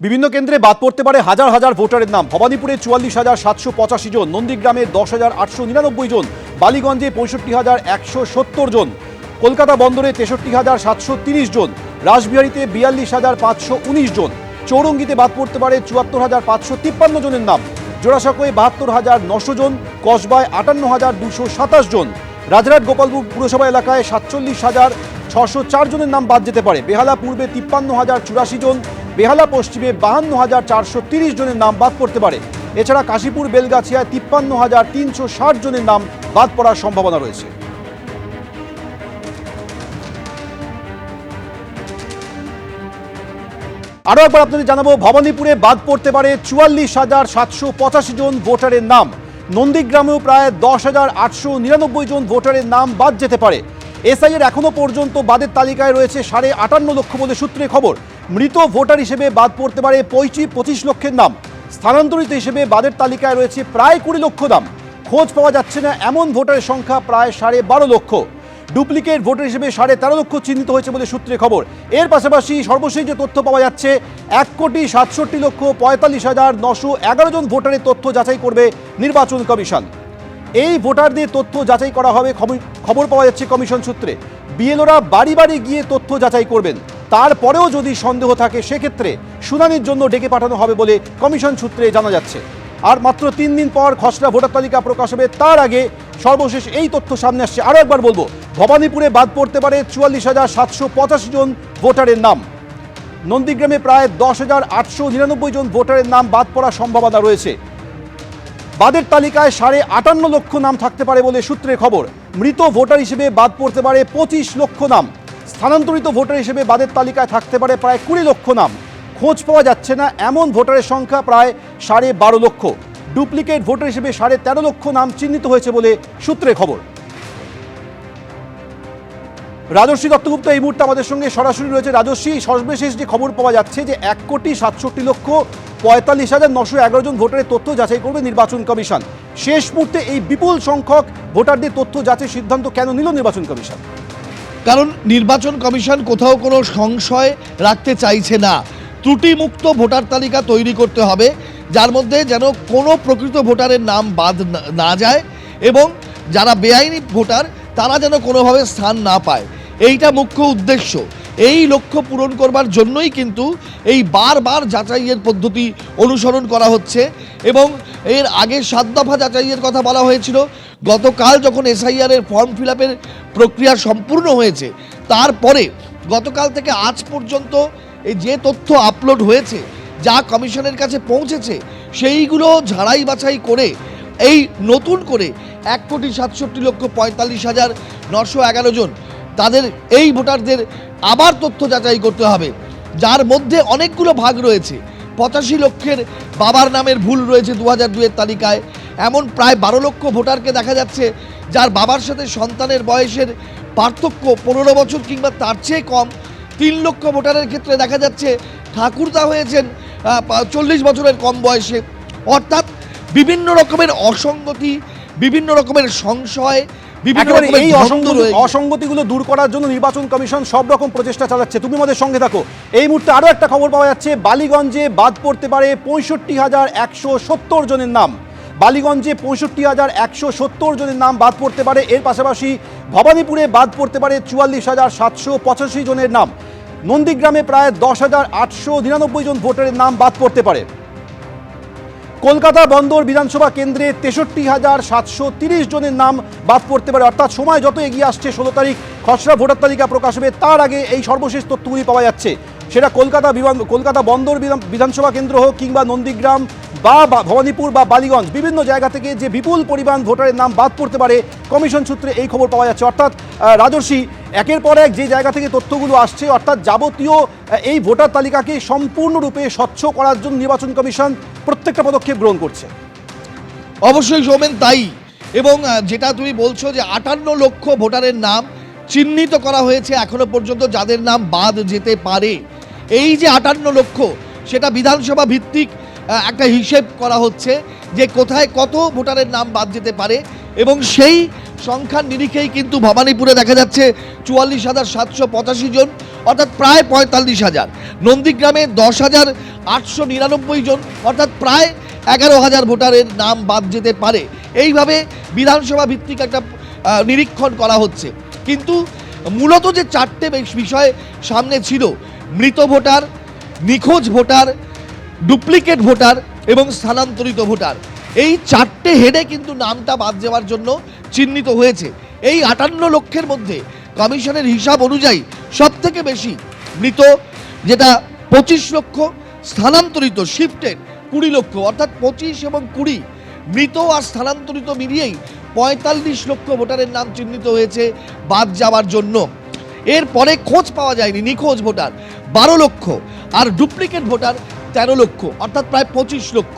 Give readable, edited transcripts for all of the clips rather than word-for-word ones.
বিভিন্ন কেন্দ্রে বাদ পড়তে পারে হাজার হাজার ভোটারের নাম। ভবানীপুরে ৪৪,৭৮৫ জন, নন্দীগ্রামে ১০,৮৯৯ জন, বালিগঞ্জে ৬৫,১৭০ জন, কলকাতা বন্দরে ৬৩,৭৩০ জন, রাসবিহারীতে ৪২,৫১৯ জন, চৌরঙ্গিতে বাদ পড়তে পারে ৭৪,৫৫৩ জনের নাম, জোড়াসাঁকোয় ৭২,৯০০ জন, কসবায় ৫৮,২২৭ জন, রাজরাট গোপালপুর পুরসভা এলাকায় ৪৭,৬০৪ জনের নাম বাদ যেতে পারে, বেহালা পূর্বে ৫৩,০৮৪ জন, বেহালা পশ্চিমে ৫২,৪৩০ জনের নাম বাদ পড়তে পারে। এছাড়া কাশীপুর বেলগাছিয়ায় ৫৩,৩৬০ জনের নাম বাদ পড়ার সম্ভাবনা রয়েছে। আরও একবার আপনাদের জানাবো, ভবানীপুরে বাদ পড়তে পারে ৪৪,৭৮৫ জন ভোটারের নাম। নন্দীগ্রামেও প্রায় ১০,৮৯৯ জন ভোটারের নাম বাদ যেতে পারে। এসআইয়ের এখনো পর্যন্ত বাদের তালিকায় রয়েছে ৫৮ লক্ষ বলে সূত্রে খবর। মৃত ভোটার হিসেবে বাদ পড়তে পারে ২৫ লক্ষের নাম। স্থানান্তরিত হিসেবে বাদের তালিকায় রয়েছে প্রায় ২০ লক্ষ নাম। খোঁজ পাওয়া যাচ্ছে না এমন ভোটারের সংখ্যা প্রায় ১২.৫ লক্ষ। ডুপ্লিকেট ভোটার হিসেবে ১৩.৫ লক্ষ চিহ্নিত হয়েছে বলে সূত্রে খবর। এর পাশাপাশি সর্বশেষ যে তথ্য পাওয়া যাচ্ছে, ১,৬৭,৪৫,৯১১ জন ভোটারের তথ্য যাচাই করবে নির্বাচন কমিশন। এই ভোটারদের তথ্য যাচাই করা হবে, খবর পাওয়া যাচ্ছে কমিশন সূত্রে। বিএলওরা বাড়ি বাড়ি গিয়ে তথ্য যাচাই করবেন। তারপরেও যদি সন্দেহ থাকে সেক্ষেত্রে শুনানির জন্য ডেকে পাঠানো হবে বলে কমিশন সূত্রে জানা যাচ্ছে। আর মাত্র ৩ দিন পর খসড়া ভোটার তালিকা প্রকাশ হবে, তার আগে সর্বশেষ এই তথ্য সামনে আসছে। আরও একবার বলবো, ভবানীপুরে বাদ পড়তে পারে ৪৪,৭৮৫ জন ভোটারের নাম। নন্দীগ্রামে প্রায় ১০,৮৯৯ জন ভোটারের নাম বাদ পড়ার সম্ভাবনা রয়েছে। বাদের তালিকায় ৫৮ লক্ষ নাম থাকতে পারে বলে সূত্রের খবর। মৃত ভোটার হিসেবে বাদ পড়তে পারে ২৫ লক্ষ নাম। স্থানান্তরিত ভোটার হিসেবে বাদের তালিকায় থাকতে পারে প্রায় ২০ লক্ষ নাম। খোঁজ পাওয়া যাচ্ছে না এমন ভোটারের সংখ্যা প্রায় ১২.৫ লক্ষ। ডুপ্লিকেট ভোটার হিসেবে ১৩.৫ লক্ষ নাম চিহ্নিত হয়েছে বলে সূত্রে খবর। রাজশ্রী দত্তগুপ্ত এই মুহূর্তে আমাদের সঙ্গে সরাসরি রয়েছে। রাজশ্রী, সর্বশেষ যে খবর পাওয়া যাচ্ছে যে ১,৬৭,৪৫,৯১১ জন ভোটারের তথ্য যাচাই করবে নির্বাচন কমিশন। শেষ মুহূর্তে এই বিপুল সংখ্যক ভোটারদের তথ্য যাচাই সিদ্ধান্ত কেন নিল নির্বাচন কমিশন? কারণ নির্বাচন কমিশন কোথাও কোনো সংশয় রাখতে চাইছে না। ত্রুটিমুক্ত ভোটার তালিকা তৈরি করতে হবে, যার মধ্যে যেন কোনো প্রকৃত ভোটারের নাম বাদ না যায় এবং যারা বেআইনি ভোটার তারা যেন কোনোভাবে স্থান না পায়। এইটা মুখ্য উদ্দেশ্য। এই লক্ষ্য পূরণ করবার জন্যই কিন্তু এই বারবার যাচাইয়ের পদ্ধতি অনুসরণ করা হচ্ছে এবং এর আগে ৭ দফা যাচাইয়ের কথা বলা হয়েছিল। গতকাল যখন এসআইআরের ফর্ম ফিল আপের প্রক্রিয়া সম্পূর্ণ হয়েছে, তারপরে গতকাল থেকে আজ পর্যন্ত এই যে তথ্য আপলোড হয়েছে, যা কমিশনের কাছে পৌঁছেছে, সেইগুলো ঝাড়াই বাছাই করে এই নতুন করে ১,৬৭,৪৫,৯১১ জন তাদের এই ভোটারদের আবার তথ্য যাচাই করতে হবে, যার মধ্যে অনেকগুলো ভাগ রয়েছে। ৮৫ লক্ষের বাবার নামের ভুল রয়েছে ২০০২-এর তালিকায়। এমন প্রায় ১২ লক্ষ ভোটারকে দেখা যাচ্ছে যার বাবার সাথে সন্তানের বয়সের পার্থক্য ১৫ বছর কিংবা তার চেয়ে কম। ৩ লক্ষ ভোটারের ক্ষেত্রে দেখা যাচ্ছে ঠাকুরদা হয়েছেন ৪০ বছরের কম বয়সে। অর্থাৎ বিভিন্ন রকমের অসঙ্গতি, বিভিন্ন রকমের সংশয়, এই অসঙ্গতিগুলো দূর করার জন্য নির্বাচন কমিশন সব রকম প্রচেষ্টা চালাচ্ছে। তুমি আমাদের সঙ্গে থাকো। এই মুহূর্তে আরও একটা খবর পাওয়া যাচ্ছে, বালিগঞ্জে বাদ পড়তে পারে ৬৫,১৭০ জনের নাম। বালিগঞ্জে ৬৫,১৭০ জনের নাম বাদ পড়তে পারে। এর পাশাপাশি ভবানীপুরে বাদ পড়তে পারে ৪৪,৭৮৫ জনের নাম। নন্দীগ্রামে প্রায় ১০,৮৯৯ জন ভোটারের নাম বাদ পড়তে পারে। কলকাতা বন্দর বিধানসভা কেন্দ্রে ৬৩,৭৩০ জনের নাম বাদ পড়তে পারে। অর্থাৎ সময় যত এগিয়ে আসছে, ১৬ তারিখ খসড়া ভোটার তালিকা প্রকাশ হবে, তার আগে এই সর্বশেষ তথ্যগুলি পাওয়া যাচ্ছে। সেটা কলকাতা বন্দর বিধানসভা কেন্দ্র হোক কিংবা নন্দীগ্রাম বা ভবানীপুর বা বালিগঞ্জ, বিভিন্ন জায়গা থেকে যে বিপুল পরিমাণ ভোটারের নাম বাদ পড়তে পারে, কমিশন সূত্রে এই খবর পাওয়া যাচ্ছে। অর্থাৎ রাজর্ষি, একের পর এক যে জায়গা থেকে তথ্যগুলো আসছে, অর্থাৎ যাবতীয় এই ভোটার তালিকাকে সম্পূর্ণরূপে স্বচ্ছ করার জন্য নির্বাচন কমিশন প্রত্যেকটা পদক্ষেপ গ্রহণ করছে। অবশ্যই সৌমেন, তাই। এবং যেটা তুমি বলছো যে ৫৮ লক্ষ ভোটারের নাম চিহ্নিত করা হয়েছে এখনো পর্যন্ত, যাদের নাম বাদ যেতে পারে। এই যে ৫৮ লক্ষ, সেটা বিধানসভা ভিত্তিক একটা হিসেব করা হচ্ছে যে কোথায় কত ভোটারের নাম বাদ যেতে পারে এবং সেই সংখ্যার নিরিখেই কিন্তু ভবানীপুরে দেখা যাচ্ছে 44,785 জন, অর্থাৎ প্রায় 45,000। নন্দীগ্রামে 10,899 জন, অর্থাৎ প্রায় 11,000 ভোটারের নাম বাদ যেতে পারে। এইভাবে বিধানসভা ভিত্তিক একটা নিরীক্ষণ করা হচ্ছে। কিন্তু মূলত যে চারটে বিষয় সামনে ছিল, মৃত ভোটার, নিখোঁজ ভোটার, ডুপ্লিকেট ভোটার এবং স্থানান্তরিত ভোটার, এই চারটে হেডে কিন্তু নামটা বাদ যাওয়ার জন্য চিহ্নিত হয়েছে। এই 58 লক্ষের মধ্যে কমিশনের হিসাব অনুযায়ী সবথেকে বেশি মৃত যেটা 25 লক্ষ, স্থানান্তরিত শিফটেড 20 লক্ষ, অর্থাৎ 25 এবং 20 মৃত আর স্থানান্তরিত মিলিয়েই 45 লক্ষ ভোটারের নাম চিহ্নিত হয়েছে বাদ যাওয়ার জন্য। এরপরে খোঁজ পাওয়া যায়নি, নিখোঁজ ভোটার 12 লক্ষ আর ডুপ্লিকেট ভোটার 13 লক্ষ, অর্থাৎ প্রায় 25 লক্ষ।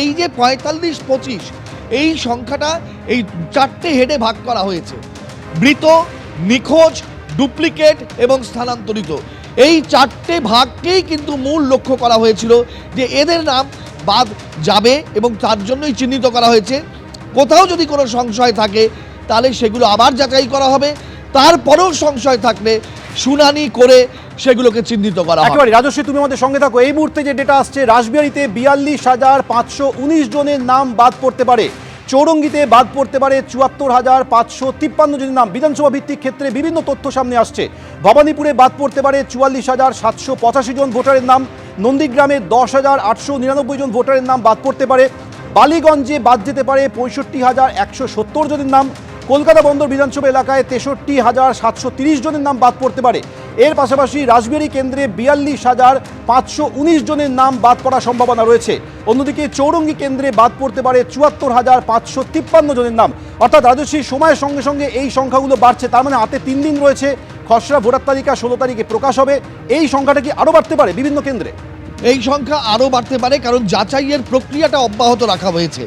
এই যে 45-25 এই সংখ্যাটা এই চারটে হেডে ভাগ করা হয়েছে, মৃত, নিখোঁজ, ডুপ্লিকেট এবং স্থানান্তরিত। এই চারটে ভাগকেই কিন্তু মূল লক্ষ্য করা হয়েছিল যে এদের নাম বাদ যাবে এবং তার জন্যই চিহ্নিত করা হয়েছে। কোথাও যদি কোনো সংশয় থাকে তাহলে সেগুলো আবার যাচাই করা হবে, তারপরেও সংশয় থাকলে শুনানি করে সেগুলোকে চিহ্নিত করা হবে। একেবারে রাজশ্রী, তুমি আমাদের সঙ্গে থাকো। এই মুহূর্তে যে ডেটা আসছে, রাসবিহারীতে 42,519 জনের নাম বাদ পড়তে পারে, চৌরঙ্গিতে বাদ পড়তে পারে 74,553 জনের নাম। বিধানসভা ভিত্তিক ক্ষেত্রে বিভিন্ন তথ্য সামনে আসছে। ভবানীপুরে বাদ পড়তে পারে 44,785 জন ভোটারের নাম, নন্দীগ্রামে 10,899 জন ভোটারের নাম বাদ পড়তে পারে, বালিগঞ্জে বাদ যেতে পারে 65,170 জনের নাম, কলকাতা বন্দর বিধানসভা এলাকায় 63,730 জনের নাম বাদ পড়তে পারে। এর পাশাপাশি রাসবিহারী কেন্দ্রে 42,519 জনের নাম বাদ পড়ার সম্ভাবনা রয়েছে। অন্যদিকে চৌরঙ্গি কেন্দ্রে বাদ পড়তে পারে 74,553 জনের নাম। অর্থাৎ রাজশ্রী, সময়ের সঙ্গে সঙ্গে এই সংখ্যাগুলো বাড়ছে, তার মানে হাতে 3 দিন রয়েছে। খসড়া ভোটার তালিকা 16 তারিখে প্রকাশ হবে। এই সংখ্যাটা কি আরও বাড়তে পারে বিভিন্ন কেন্দ্রে? এই সংখ্যা আরও বাড়তে পারে, কারণ যাচাইয়ের প্রক্রিয়াটা অব্যাহত রাখা হয়েছে।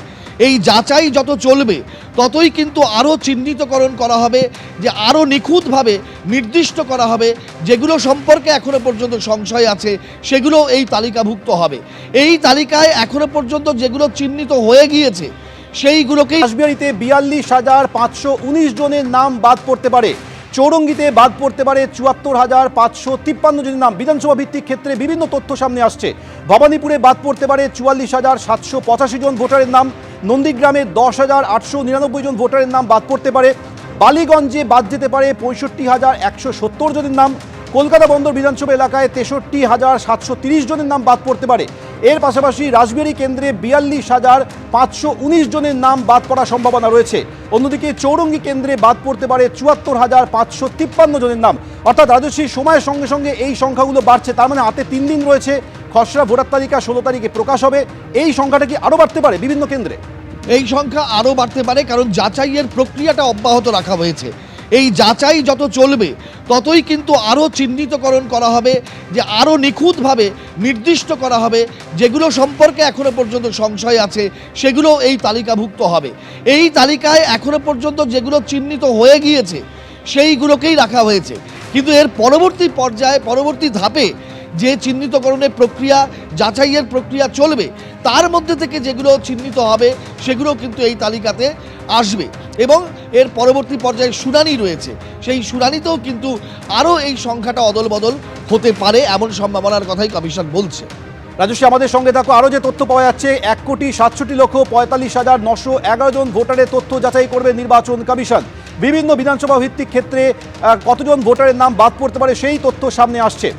এই যাচাই যত চলবে ততই কিন্তু আরও চিহ্নিতকরণ করা হবে, যে আরও নিখুঁতভাবে নির্দিষ্ট করা হবে যেগুলো সম্পর্কে এখনো পর্যন্ত সংশয় আছে সেগুলো এই তালিকাভুক্ত হবে। এই তালিকায় এখনো পর্যন্ত যেগুলো চিহ্নিত হয়ে গিয়েছে সেইগুলোকেই। রাসবিহারীতে 42,519 জনের নাম বাদ পড়তে পারে, চৌরঙ্গিতে বাদ পড়তে পারে 74,553 জনের নাম। বিধানসভা ভিত্তিক ক্ষেত্রে বিভিন্ন তথ্য সামনে আসছে। ভবানীপুরে বাদ পড়তে পারে 44,785 জন ভোটারের নাম, নন্দীগ্রামে 10,899 জন ভোটারের নাম বাদ পড়তে পারে, বালিগঞ্জে বাদ যেতে পারে 65,170 জনের নাম, কলকাতা বন্দর বিধানসভা এলাকায় 63,730 জনের নাম বাদ পড়তে পারে। এর পাশাপাশি রাসবিহারী কেন্দ্রে 42,519 জনের নাম বাদ পড়ার সম্ভাবনা রয়েছে। অন্যদিকে চৌরঙ্গি কেন্দ্রে বাদ পড়তে পারে 74,553 জনের নাম। অর্থাৎ রাজশ্রী, সময়ের সঙ্গে সঙ্গে এই সংখ্যাগুলো বাড়ছে, তার মানে হাতে 3 দিন রয়েছে। খসড়া ভোটার তালিকা 16 তারিখে প্রকাশ হবে। এই সংখ্যাটা কি আরও বাড়তে পারে বিভিন্ন কেন্দ্রে? এই সংখ্যা আরও বাড়তে পারে, কারণ যাচাইয়ের প্রক্রিয়াটা অব্যাহত রাখা হয়েছে। এই যাচাই যত চলবে ততই কিন্তু আরও চিহ্নিতকরণ করা হবে, যে আরও নিখুঁতভাবে নির্দিষ্ট করা হবে যেগুলো সম্পর্কে এখনো পর্যন্ত সংশয় আছে সেগুলো এই তালিকাভুক্ত হবে। এই তালিকায় এখনো পর্যন্ত যেগুলো চিহ্নিত হয়ে গিয়েছে সেইগুলোকেই রাখা হয়েছে। কিন্তু এর পরবর্তী পর্যায়ে, পরবর্তী ধাপে যে চিহ্নিতকরণের প্রক্রিয়া, যাচাইয়ের প্রক্রিয়া চলবে, তার মধ্যে থেকে যেগুলো চিহ্নিত হবে সেগুলো কিন্তু এই তালিকাতে আসবে এবং এর পরবর্তী পর্যায়ে শুনানি রয়েছে। সেই শুনানিতেও কিন্তু আরও এই সংখ্যাটা অদল বদল হতে পারে, এমন সম্ভাবনার কথাই কমিশন বলছে। রাজশ্রী, আমাদের সঙ্গে থাকো। আরও যে তথ্য পাওয়া যাচ্ছে, 1,67,45,911 জন ভোটারের তথ্য যাচাই করবে নির্বাচন কমিশন। বিভিন্ন বিধানসভা ভিত্তিক ক্ষেত্রে কতজন ভোটারের নাম বাদ পড়তে পারে সেই তথ্য সামনে আসছে।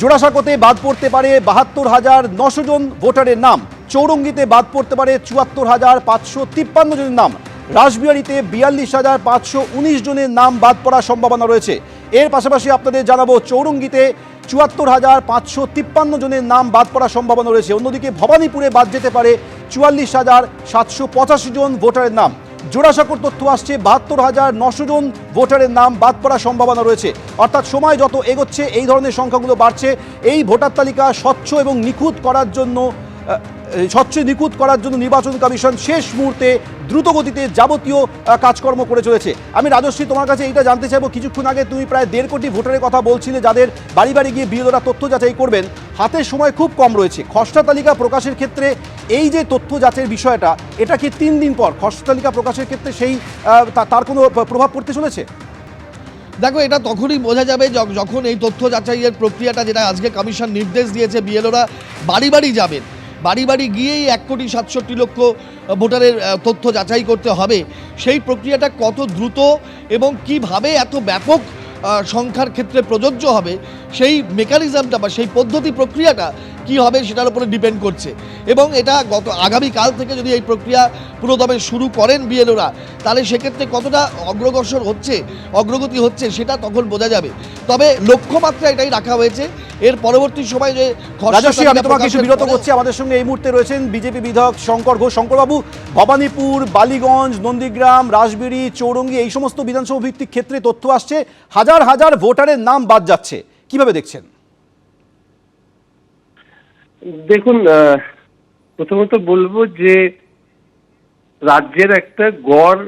জোড়াসাঁকোতে বাদ পড়তে পারে 72,900 জন ভোটারের নাম, চৌরঙ্গিতে বাদ পড়তে পারে 74,553 জনের নাম, রাসবিহারীতে 42,519 জনের নাম বাদ পড়ার সম্ভাবনা রয়েছে। এর পাশাপাশি আপনাদের জানাবো, চৌরঙ্গিতে 74,553 জনের নাম বাদ পড়ার সম্ভাবনা রয়েছে। অন্যদিকে ভবানীপুরে বাদ যেতে পারে 44,785 জন ভোটারের নাম। জোড়াসাঁকোর তথ্য আসছে 72,900 জন ভোটারের নাম বাদ পড়ার সম্ভাবনা রয়েছে। অর্থাৎ সময় যত এগোচ্ছে এই ধরনের সংখ্যাগুলো বাড়ছে। এই ভোটার তালিকা স্বচ্ছ এবং নিখুঁত করার জন্য নির্বাচন কমিশন শেষ মুহূর্তে দ্রুতগতিতে যাবতীয় কাজকর্ম করে চলেছে। আমি রাজশ্রী, তোমার কাছে এইটা জানতে চাইবো, কিছুক্ষণ আগে তুমি প্রায় 1.5 কোটি ভোটারের কথা বলছিলে যাদের বাড়ি বাড়ি গিয়ে বিএলওরা তথ্য যাচাই করবেন। হাতে সময় খুব কম রয়েছে। খসড়া তালিকা প্রকাশের ক্ষেত্রে এই যে তথ্য যাচাইয়ের বিষয়টা, এটা কি 3 দিন পর খসড়া তালিকা প্রকাশের ক্ষেত্রে সেই তার কোনো প্রভাব পড়তে চলেছে? দেখো, এটা তখনই বোঝা যাবে যখন এই তথ্য যাচাইয়ের প্রক্রিয়াটা, যেটা আজকে কমিশন নির্দেশ দিয়েছে, বিএলওরা বাড়ি বাড়ি যাবেন, বাড়ি বাড়ি গিয়েই 1,67,00,000 ভোটারের তথ্য যাচাই করতে হবে। সেই প্রক্রিয়াটা কত দ্রুত এবং কিভাবে এত ব্যাপক সংখ্যার ক্ষেত্রে প্রযোজ্য হবে, সেই মেকানিজমটা বা সেই পদ্ধতি প্রক্রিয়াটা কি হবে সেটার উপরে ডিপেন্ড করছে। এবং এটা আগামীকাল থেকে যদি এই প্রক্রিয়া পুরোদমে শুরু করেন বিএলওরা, তাহলে সেক্ষেত্রে কতটা অগ্রগতি হচ্ছে সেটা তখন বোঝা যাবে। তবে লক্ষ্যমাত্রা এটাই রাখা হয়েছে, এর পরবর্তী সময় যে রাজশ্রী, আমি তোমাকে কিছু বিরত করছি। আমাদের সঙ্গে এই মুহূর্তে রয়েছেন বিজেপি বিধায়ক শঙ্কর ঘোষ। শঙ্করবাবু, ভবানীপুর, বালিগঞ্জ, নন্দীগ্রাম, রাসবেড়ি, চৌরঙ্গি এই সমস্ত বিধানসভা ভিত্তিক ক্ষেত্রে তথ্য আসছে হাজার হাজার ভোটারের নাম বাদ যাচ্ছে, কিভাবে দেখছেন? দেখুন, প্রথমত বলবো যে রাজ্যের একটা গড়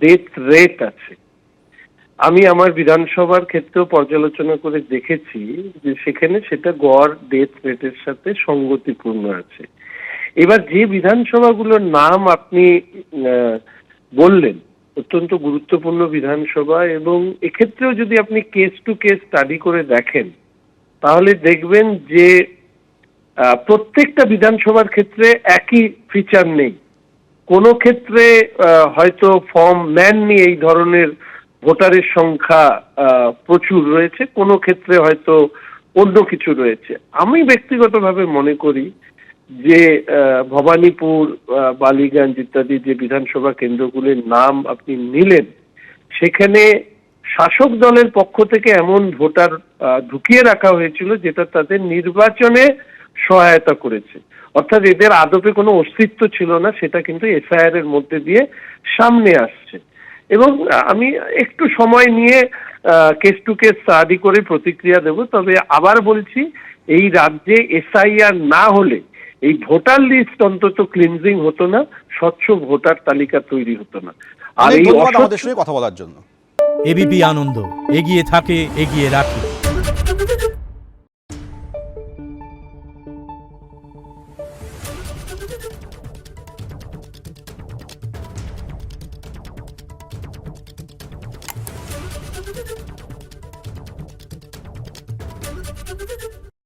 ডেথ রেট আছে। আমি আমার বিধানসভার ক্ষেত্রেও পর্যালোচনা করে দেখেছি যে সেখানে সেটা গড় ডেথ রেটের সাথে সঙ্গতিপূর্ণ আছে। এবার যে বিধানসভাগুলোর নাম আপনি বললেন, অত্যন্ত গুরুত্বপূর্ণ বিধানসভা, এবং এক্ষেত্রেও যদি আপনি কেস টু কেস স্টাডি করে দেখেন তাহলে দেখবেন যে প্রত্যেকটা বিধানসভার ক্ষেত্রে একই ফিচার নেই। কোনো ক্ষেত্রে হয়তো ফর্ম নেননি এই ধরনের ভোটারের সংখ্যা প্রচুর রয়েছে, কোনো ক্ষেত্রে হয়তো অন্য কিছু রয়েছে। আমি ব্যক্তিগতভাবে মনে করি যে ভবানীপুর, বালিগঞ্জ ইত্যাদি যে বিধানসভা কেন্দ্রগুলির নাম আপনি নিলেন, সেখানে শাসক দলের পক্ষ থেকে এমন ভোটার ঢুকিয়ে রাখা হয়েছিল যেটা তাদের নির্বাচনে সহায়তা করেছে, অর্থাৎ এদের আদপে কোনো অস্তিত্ব ছিল না, সেটা কিন্তু এফআইআর এর মধ্যে দিয়ে সামনে আসছে। এবং আমি একটু সময় নিয়ে কেস টু কেস স্টাডি করে প্রতিক্রিয়া দেব। তবে আবার বলছি, এই রাজ্যে এসআইআর না হলে এই ভোটার লিস্ট অন্তত ক্লিনজিং হতো না, স্বচ্ছ ভোটার তালিকা তৈরি হতো না। আর এই আমাদের সঙ্গে কথা বলার জন্য। এবিপি আনন্দ, এগিয়ে থাকে, এগিয়ে রাখে।